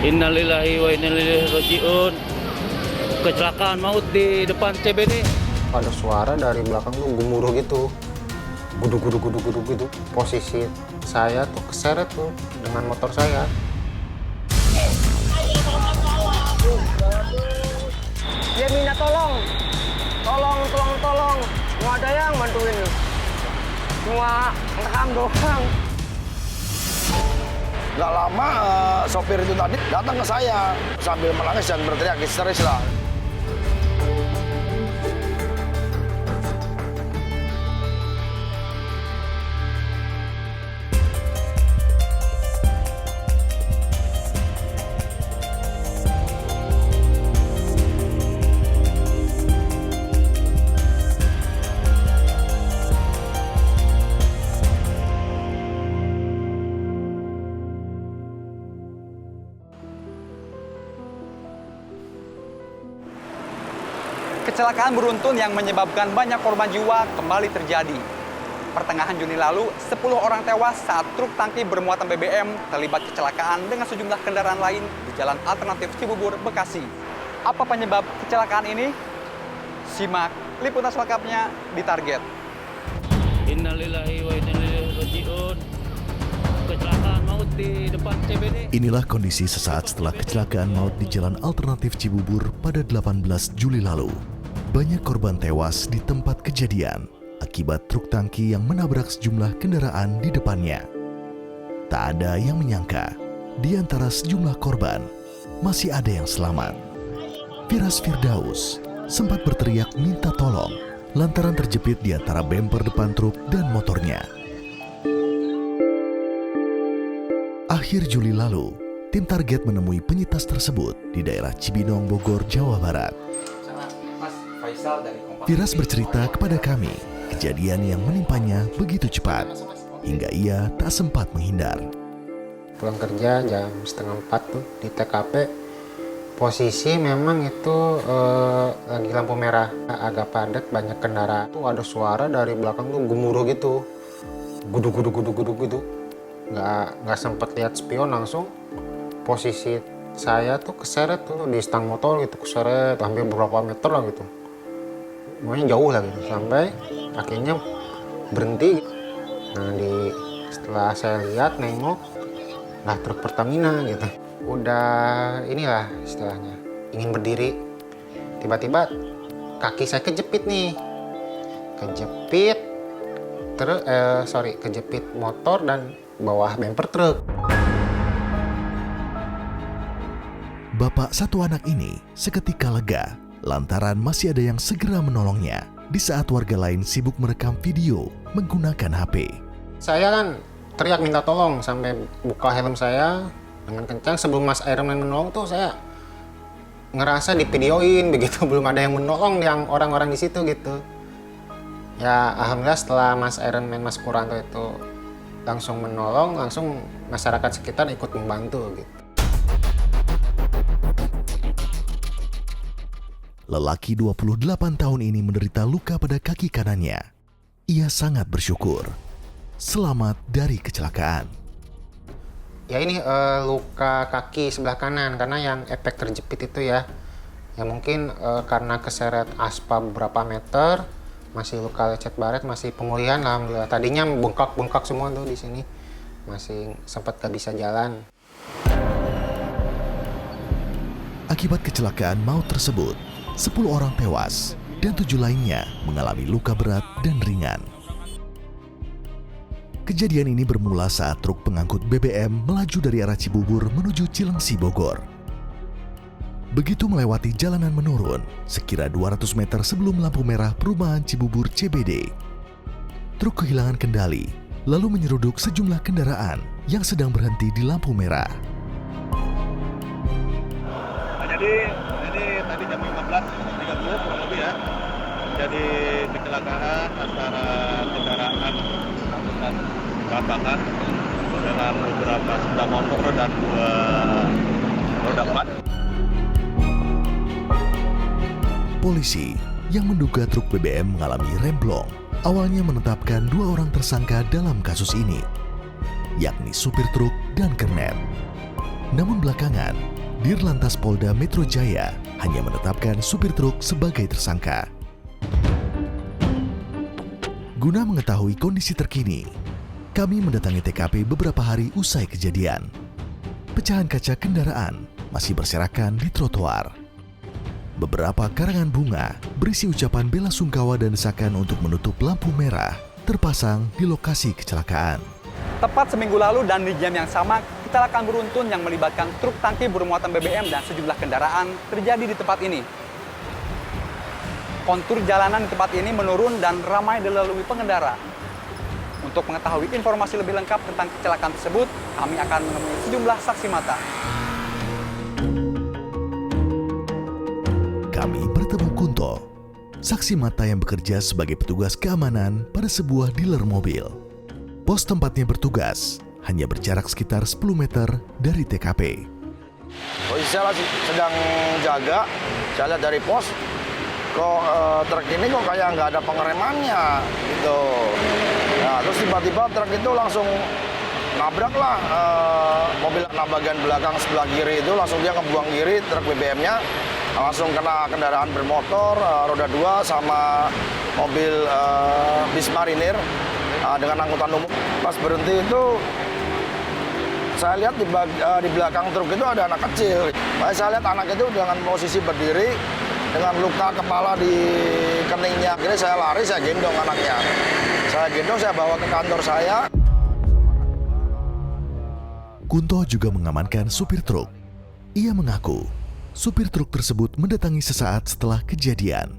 Innalillahi wa inna ilaihi rajiun. Kecelakaan maut di depan CBD. Ada suara dari belakang tuh gemuruh gitu. Guduk gitu. Posisi saya tuh keseret tuh dengan motor saya. Dia minta tolong. Nggak ada yang bantuin. Cuma ngerekam doang. Gak lama sopir itu tadi datang ke saya sambil menangis dan berteriak histeris lah. Kecelakaan beruntun yang menyebabkan banyak korban jiwa kembali terjadi. Pertengahan Juni lalu, 10 orang tewas saat truk tangki bermuatan BBM terlibat kecelakaan dengan sejumlah kendaraan lain di Jalan Alternatif Cibubur, Bekasi. Apa penyebab kecelakaan ini? Simak liputan selengkapnya di Target. Innalillahi wa inna ilaihi rajiun. Kecelakaan maut di depan CBD. Inilah kondisi sesaat setelah kecelakaan maut di Jalan Alternatif Cibubur pada 18 Juli lalu. Banyak korban tewas di tempat kejadian akibat truk tangki yang menabrak sejumlah kendaraan di depannya. Tak ada yang menyangka, di antara sejumlah korban, masih ada yang selamat. Firas Firdaus sempat berteriak minta tolong lantaran terjepit di antara bemper depan truk dan motornya. Akhir Juli lalu, tim Target menemui penyintas tersebut di daerah Cibinong, Bogor, Jawa Barat. Firas bercerita kepada kami, kejadian yang menimpanya begitu cepat, hingga ia tak sempat menghindar. Pulang kerja jam 3:30 tuh di TKP. Posisi memang itu lagi lampu merah, agak padat, banyak kendaraan. Tuh ada suara dari belakang tuh gemuruh gitu. Guduk gitu. Nggak sempet lihat spion, langsung posisi saya tuh keseret tuh di stang motor gitu, keseret hampir beberapa meter lah gitu. Pokoknya jauh lah gitu, sampai akhirnya berhenti. Nah setelah saya lihat, nengok, lah truk Pertamina gitu. Udah inilah istilahnya, ingin berdiri. Tiba-tiba kaki saya kejepit nih. Kejepit motor dan bawah bemper truk. Bapak satu anak ini seketika lega lantaran masih ada yang segera menolongnya di saat warga lain sibuk merekam video menggunakan HP. Saya kan teriak minta tolong sampai buka helm saya dengan kencang. Sebelum Mas Ironman menolong tuh saya ngerasa divideoin begitu, belum ada yang menolong yang orang-orang di situ gitu. Ya alhamdulillah setelah Mas Ironman, Mas Puranto itu langsung menolong, langsung masyarakat sekitar ikut membantu gitu. Lelaki 28 tahun ini menderita luka pada kaki kanannya. Ia sangat bersyukur selamat dari kecelakaan. Ya ini luka kaki sebelah kanan karena yang efek terjepit itu ya mungkin karena keseret aspal beberapa meter, masih luka lecet baret, masih pemulihan alhamdulillah. Tadinya bengkak semua tuh di sini, masih sempat gak bisa jalan. Akibat kecelakaan maut tersebut, 10 orang tewas dan 7 lainnya mengalami luka berat dan ringan. Kejadian ini bermula saat truk pengangkut BBM melaju dari arah Cibubur menuju Cilengsi, Bogor. Begitu melewati jalanan menurun, sekira 200 meter sebelum lampu merah perumahan Cibubur CBD, truk kehilangan kendali, lalu menyeruduk sejumlah kendaraan yang sedang berhenti di lampu merah. Jadi ini tadi jam 15.30 kurang lebih ya, jadi kecelakaan antara kendaraan angkutan bahan bakar dengan beberapa sepeda motor dan 2 roda 4. Polisi yang menduga truk BBM mengalami remblong awalnya menetapkan 2 orang tersangka dalam kasus ini, yakni supir truk dan kernet. Namun belakangan, Dirlantas Polda Metro Jaya hanya menetapkan supir truk sebagai tersangka. Guna mengetahui kondisi terkini, kami mendatangi TKP beberapa hari usai kejadian. Pecahan kaca kendaraan masih berserakan di trotoar. Beberapa karangan bunga berisi ucapan bela sungkawa dan desakan untuk menutup lampu merah terpasang di lokasi kecelakaan. Tepat seminggu lalu dan di jam yang sama, kecelakaan beruntun yang melibatkan truk tangki bermuatan BBM dan sejumlah kendaraan terjadi di tempat ini. Kontur jalanan di tempat ini menurun dan ramai dilalui pengendara. Untuk mengetahui informasi lebih lengkap tentang kecelakaan tersebut, kami akan menemui sejumlah saksi mata. Kami bertemu Kunto, saksi mata yang bekerja sebagai petugas keamanan pada sebuah dealer mobil. Pos tempatnya bertugas hanya berjarak sekitar 10 meter dari TKP. Posisi saya sedang jaga, saya lihat dari pos, kok truk ini kok kayak nggak ada pengeremannya gitu. Nah, terus tiba-tiba truk itu langsung nabrak lah mobil bagian belakang sebelah kiri itu, langsung dia ngebuang kiri truk BBM-nya, langsung kena kendaraan bermotor roda 2 sama mobil bis marinir dengan angkutan umum. Pas berhenti itu saya lihat di belakang truk itu ada anak kecil. Saya lihat anak itu dengan posisi berdiri dengan luka kepala di keningnya. Akhirnya saya lari, saya gendong anaknya. Saya gendong, saya bawa ke kantor saya. Kunto juga mengamankan supir truk. Ia mengaku supir truk tersebut mendatangi sesaat setelah kejadian.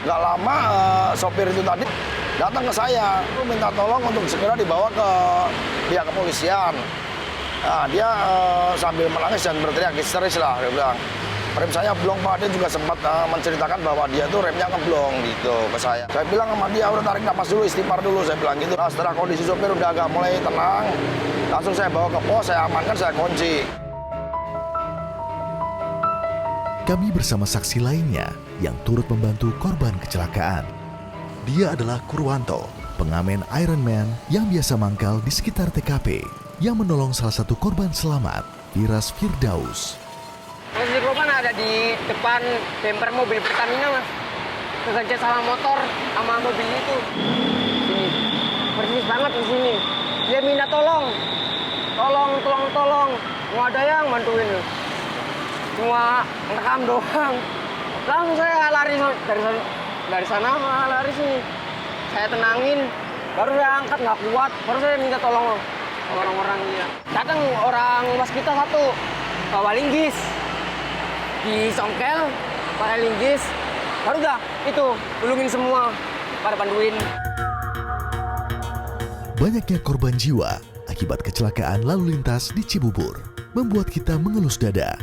Nggak lama sopir itu tadi datang ke saya, minta tolong untuk segera dibawa ke pihak kepolisian. Nah, dia sambil menangis dan berteriak histeris lah, dia bilang, rem saya blong Pak. Dia juga sempat menceritakan bahwa dia tuh remnya ngeblong gitu ke saya. Saya bilang sama dia, udah tarik napas dulu, istighfar dulu, saya bilang gitu. Nah, setelah kondisi sopir udah agak mulai tenang, langsung saya bawa ke pos, saya amankan, saya kunci. Kami bersama saksi lainnya yang turut membantu korban kecelakaan. Dia adalah Kurwanto, pengamen Iron Man yang biasa mangkal di sekitar TKP, yang menolong salah satu korban selamat, Firas Firdaus. Posisi korban ada di depan bemper mobil Pertamina, Mas. Kesenjat sama motor sama mobil itu. Sini. Persis banget di sini. Dia minta tolong. Tolong. Mau ada yang bantuin. Cuma ngerekam doang. Langsung saya lari dari sana lari sini. Saya tenangin, baru saya angkat nggak kuat, baru saya minta tolong orang-orang dia. Datang orang waskita satu, bawa linggis, disongkel, pakai linggis, baru dah itu gulungin semua, pada bantuin. Banyaknya korban jiwa akibat kecelakaan lalu lintas di Cibubur membuat kita mengelus dada.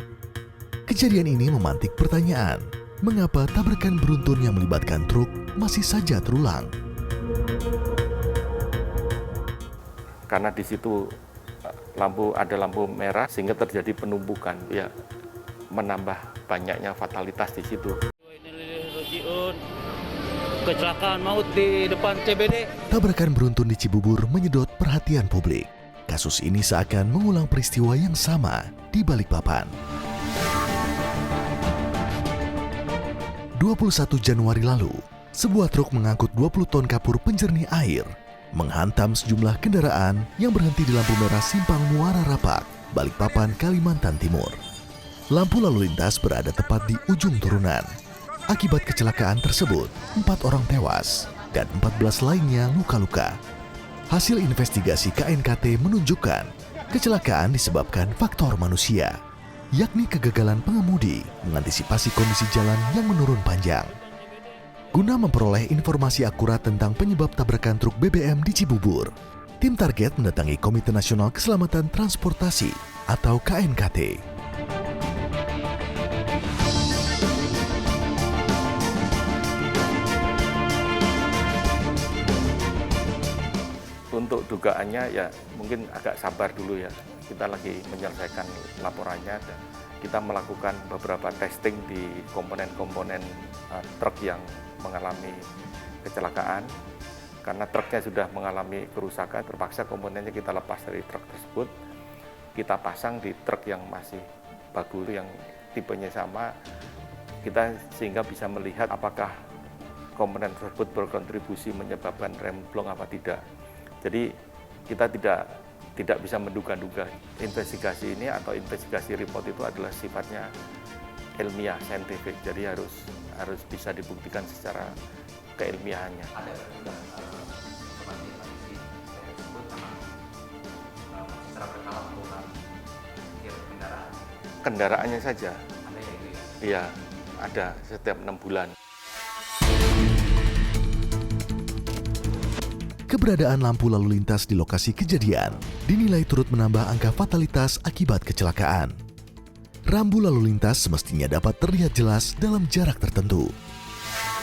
Kejadian ini memantik pertanyaan, mengapa tabrakan beruntun yang melibatkan truk masih saja terulang? Karena di situ ada lampu merah sehingga terjadi penumpukan, ya menambah banyaknya fatalitas di situ. Kecelakaan maut di depan CBD. Tabrakan beruntun di Cibubur menyedot perhatian publik. Kasus ini seakan mengulang peristiwa yang sama di Balikpapan. 21 Januari lalu, sebuah truk mengangkut 20 ton kapur penjernih air menghantam sejumlah kendaraan yang berhenti di lampu merah Simpang Muara Rapak, Balikpapan, Kalimantan Timur. Lampu lalu lintas berada tepat di ujung turunan. Akibat kecelakaan tersebut, 4 orang tewas dan 14 lainnya luka-luka. Hasil investigasi KNKT menunjukkan kecelakaan disebabkan faktor manusia, yakni kegagalan pengemudi mengantisipasi kondisi jalan yang menurun panjang. Guna memperoleh informasi akurat tentang penyebab tabrakan truk BBM di Cibubur, tim target mendatangi Komite Nasional Keselamatan Transportasi atau KNKT. Untuk dugaannya ya mungkin agak sabar dulu ya. Kita lagi menyelesaikan laporannya dan kita melakukan beberapa testing di komponen-komponen truk yang mengalami kecelakaan. Karena truknya sudah mengalami kerusakan, terpaksa komponennya kita lepas dari truk tersebut, kita pasang di truk yang masih abu-abu yang tipenya sama, kita sehingga bisa melihat apakah komponen tersebut berkontribusi menyebabkan remblong apa tidak. Jadi kita tidak bisa menduga-duga. Investigasi ini atau investigasi report itu adalah sifatnya ilmiah, saintifik. Jadi harus bisa dibuktikan secara keilmiahannya. Kendaraannya saja. Iya, ada setiap 6 bulan. Keberadaan lampu lalu lintas di lokasi kejadian dinilai turut menambah angka fatalitas akibat kecelakaan. Rambu lalu lintas semestinya dapat terlihat jelas dalam jarak tertentu.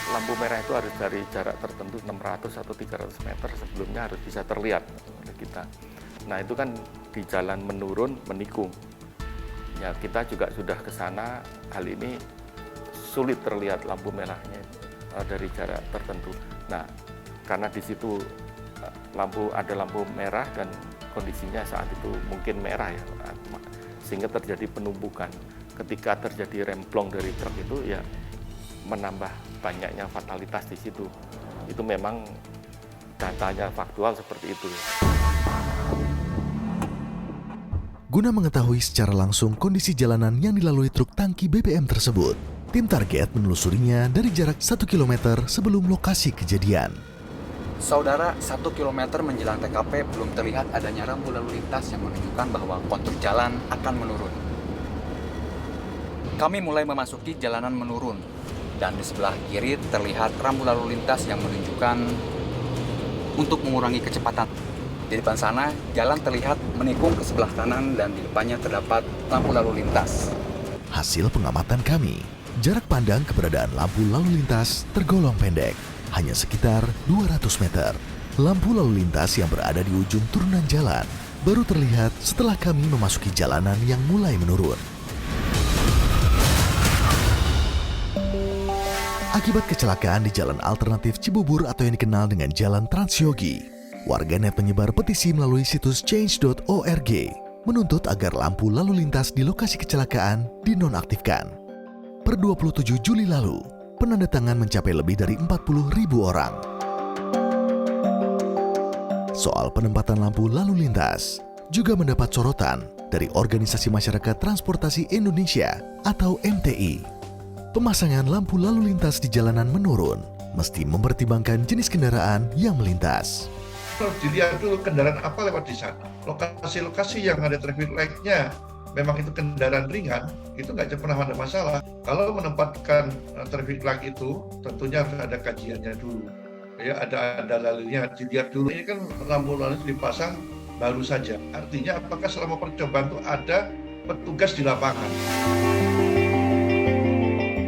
Lampu merah itu harus dari jarak tertentu 600 atau 300 meter sebelumnya harus bisa terlihat oleh kita. Nah itu kan di jalan menurun menikung. Ya kita juga sudah ke sana, hal ini sulit terlihat lampu merahnya dari jarak tertentu. Nah karena di situ ada lampu merah dan kondisinya saat itu mungkin merah ya, sehingga terjadi penumpukan. Ketika terjadi remblong dari truk itu ya menambah banyaknya fatalitas di situ. Itu memang datanya faktual seperti itu. Guna mengetahui secara langsung kondisi jalanan yang dilalui truk tangki BBM tersebut, tim target menelusurinya dari jarak 1 km sebelum lokasi kejadian. Saudara, 1 km menjelang TKP belum terlihat adanya rambu lalu lintas yang menunjukkan bahwa kontur jalan akan menurun. Kami mulai memasuki jalanan menurun, dan di sebelah kiri terlihat rambu lalu lintas yang menunjukkan untuk mengurangi kecepatan. Di depan sana, jalan terlihat menikung ke sebelah kanan dan di depannya terdapat lampu lalu lintas. Hasil pengamatan kami, jarak pandang keberadaan lampu lalu lintas tergolong pendek, hanya sekitar 200 meter. Lampu lalu lintas yang berada di ujung turunan jalan baru terlihat setelah kami memasuki jalanan yang mulai menurun. Akibat kecelakaan di jalan alternatif Cibubur atau yang dikenal dengan Jalan Transyogi, warganet menyebar petisi melalui situs change.org menuntut agar lampu lalu lintas di lokasi kecelakaan dinonaktifkan. Per 27 Juli lalu, penandatangan mencapai lebih dari 40.000 orang. Soal penempatan lampu lalu lintas juga mendapat sorotan dari Organisasi Masyarakat Transportasi Indonesia atau MTI. Pemasangan lampu lalu lintas di jalanan menurun mesti mempertimbangkan jenis kendaraan yang melintas. Harus dilihat dulu kendaraan apa lewat di sana. Lokasi-lokasi yang ada traffic light-nya memang itu kendaraan ringan, itu nggak pernah ada masalah. Kalau menempatkan traffic light itu, tentunya harus ada kajiannya dulu. Ya, ada lalunya, dilihat dulu. Ini kan lampu lalu dipasang baru saja. Artinya apakah selama percobaan itu ada petugas di lapangan?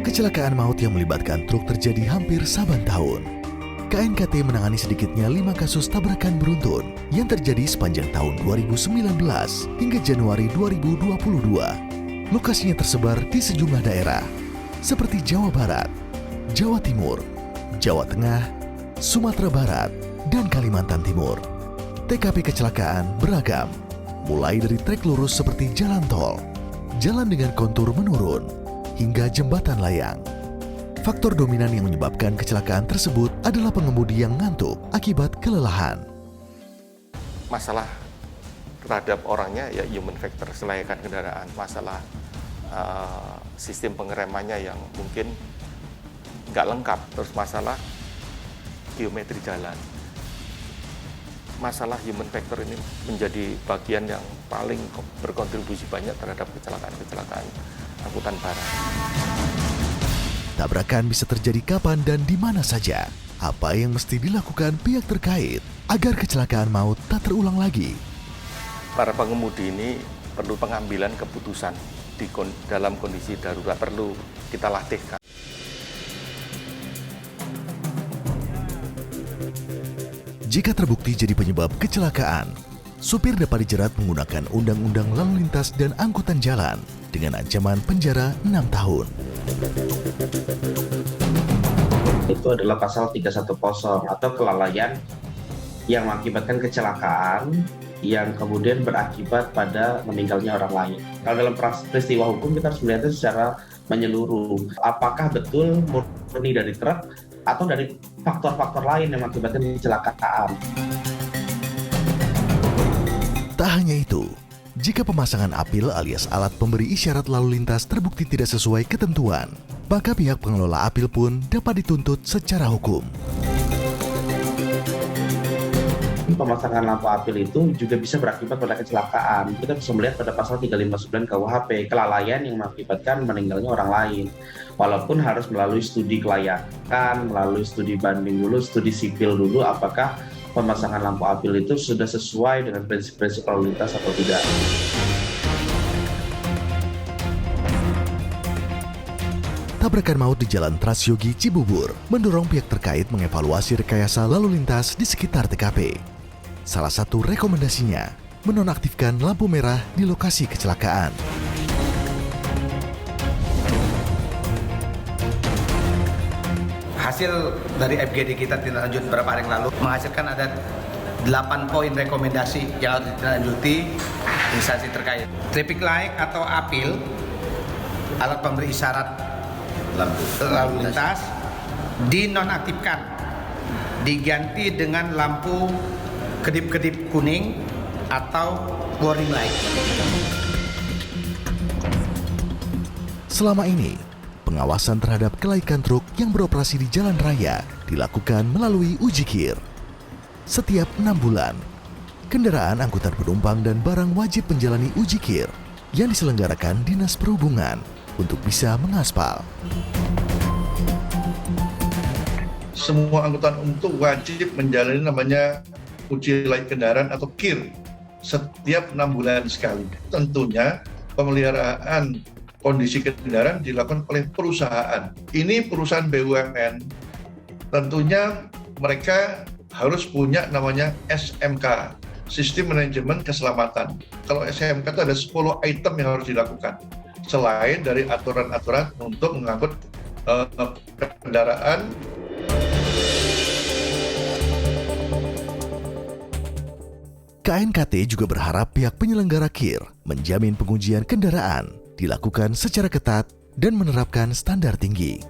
Kecelakaan maut yang melibatkan truk terjadi hampir saban tahun. KNKT menangani sedikitnya 5 kasus tabrakan beruntun yang terjadi sepanjang tahun 2019 hingga Januari 2022. Lokasinya tersebar di sejumlah daerah seperti Jawa Barat, Jawa Timur, Jawa Tengah, Sumatera Barat, dan Kalimantan Timur. TKP kecelakaan beragam, mulai dari trek lurus seperti jalan tol, jalan dengan kontur menurun, hingga jembatan layang. Faktor dominan yang menyebabkan kecelakaan tersebut adalah pengemudi yang ngantuk akibat kelelahan. Masalah terhadap orangnya ya human factor, kelayakan kendaraan, masalah sistem pengeremannya yang mungkin nggak lengkap, terus masalah geometri jalan. Masalah human factor ini menjadi bagian yang paling berkontribusi banyak terhadap kecelakaan-kecelakaan angkutan barang. Tabrakan bisa terjadi kapan dan di mana saja. Apa yang mesti dilakukan pihak terkait agar kecelakaan maut tak terulang lagi? Para pengemudi ini perlu pengambilan keputusan dalam kondisi darurat, perlu kita latihkan. Jika terbukti jadi penyebab kecelakaan, supir dapat dijerat menggunakan Undang-Undang Lalu Lintas dan Angkutan Jalan dengan ancaman penjara 6 tahun. Itu adalah pasal 310 atau kelalaian yang mengakibatkan kecelakaan yang kemudian berakibat pada meninggalnya orang lain. Kalau dalam peristiwa hukum kita harus melihatnya secara menyeluruh. Apakah betul murni dari truk atau dari faktor-faktor lain yang mengakibatkan kecelakaan? Tak hanya itu, jika pemasangan apil alias alat pemberi isyarat lalu lintas terbukti tidak sesuai ketentuan, maka pihak pengelola apil pun dapat dituntut secara hukum. Pemasangan lampu apil itu juga bisa berakibat pada kecelakaan. Kita bisa melihat pada pasal 359 KUHP, kelalaian yang mengakibatkan meninggalnya orang lain. Walaupun harus melalui studi kelayakan, melalui studi banding dulu, studi sipil dulu, apakah pemasangan lampu apil itu sudah sesuai dengan prinsip-prinsip lalu lintas atau tidak. Tabrakan maut di Jalan Trasyogi Cibubur mendorong pihak terkait mengevaluasi rekayasa lalu lintas di sekitar TKP. Salah satu rekomendasinya, menonaktifkan lampu merah di lokasi kecelakaan. Hasil dari FGD kita tindak lanjut beberapa hari yang lalu menghasilkan ada 8 poin rekomendasi yang harus ditindaklanjuti instansi terkait. Traffic light atau apil, alat pemberi isyarat lalu lintas, dinonaktifkan, diganti dengan lampu kedip-kedip kuning atau warning light. Selama ini, pengawasan terhadap kelaikan truk yang beroperasi di jalan raya dilakukan melalui uji kir. Setiap 6 bulan, kendaraan angkutan penumpang dan barang wajib menjalani uji kir yang diselenggarakan Dinas Perhubungan untuk bisa mengaspal. Semua angkutan umum itu wajib menjalani namanya uji layak kendaraan atau KIR setiap 6 bulan sekali. Tentunya pemeliharaan kondisi kendaraan dilakukan oleh perusahaan. Ini perusahaan BUMN, tentunya mereka harus punya namanya SMK, Sistem Manajemen Keselamatan. Kalau SMK itu ada 10 item yang harus dilakukan, selain dari aturan-aturan untuk mengangkut kendaraan. KNKT juga berharap pihak penyelenggara KIR menjamin pengujian kendaraan dilakukan secara ketat dan menerapkan standar tinggi.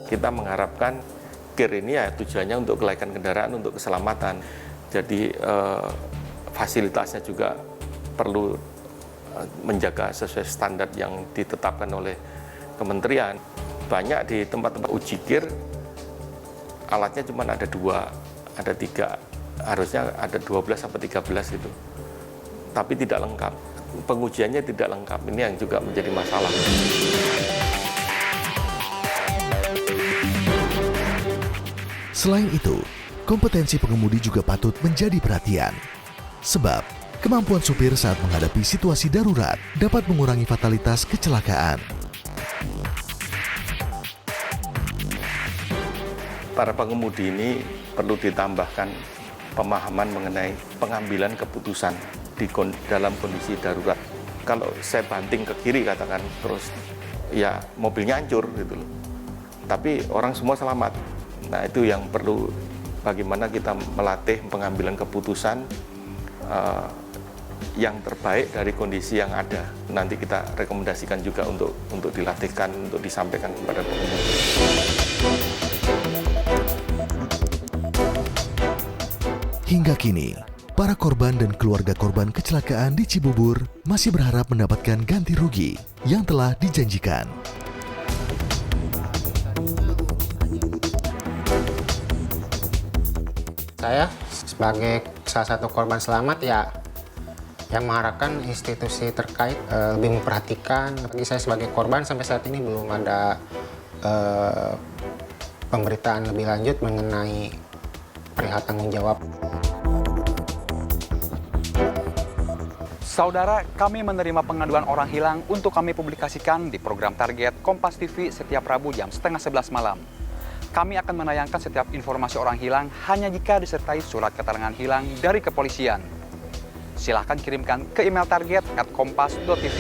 Kita mengharapkan KIR ini ya tujuannya untuk kelaikan kendaraan, untuk keselamatan. Jadi fasilitasnya juga perlu menjaga sesuai standar yang ditetapkan oleh kementerian. Banyak di tempat-tempat uji KIR alatnya cuma ada 2, ada 3, harusnya ada 12 sampai 13 itu. Tapi tidak lengkap, pengujiannya tidak lengkap, ini yang juga menjadi masalah. Selain itu, kompetensi pengemudi juga patut menjadi perhatian. Sebab, kemampuan supir saat menghadapi situasi darurat dapat mengurangi fatalitas kecelakaan. Para pengemudi ini perlu ditambahkan pemahaman mengenai pengambilan keputusan dalam kondisi darurat. Kalau saya banting ke kiri katakan, terus ya mobilnya hancur gitu loh. Tapi orang semua selamat. Nah itu yang perlu, bagaimana kita melatih pengambilan keputusan yang terbaik dari kondisi yang ada. Nanti kita rekomendasikan juga untuk dilatihkan, untuk disampaikan kepada pengemudi. Hingga kini, para korban dan keluarga korban kecelakaan di Cibubur masih berharap mendapatkan ganti rugi yang telah dijanjikan. Saya sebagai salah satu korban selamat ya, yang mengharapkan institusi terkait lebih memperhatikan. Bagi saya sebagai korban sampai saat ini belum ada pemberitaan lebih lanjut mengenai perihal tanggung jawab. Saudara, kami menerima pengaduan orang hilang untuk kami publikasikan di program Target Kompas TV setiap Rabu jam 10:30 malam. Kami akan menayangkan setiap informasi orang hilang hanya jika disertai surat keterangan hilang dari kepolisian. Silahkan kirimkan ke email target@kompas.tv.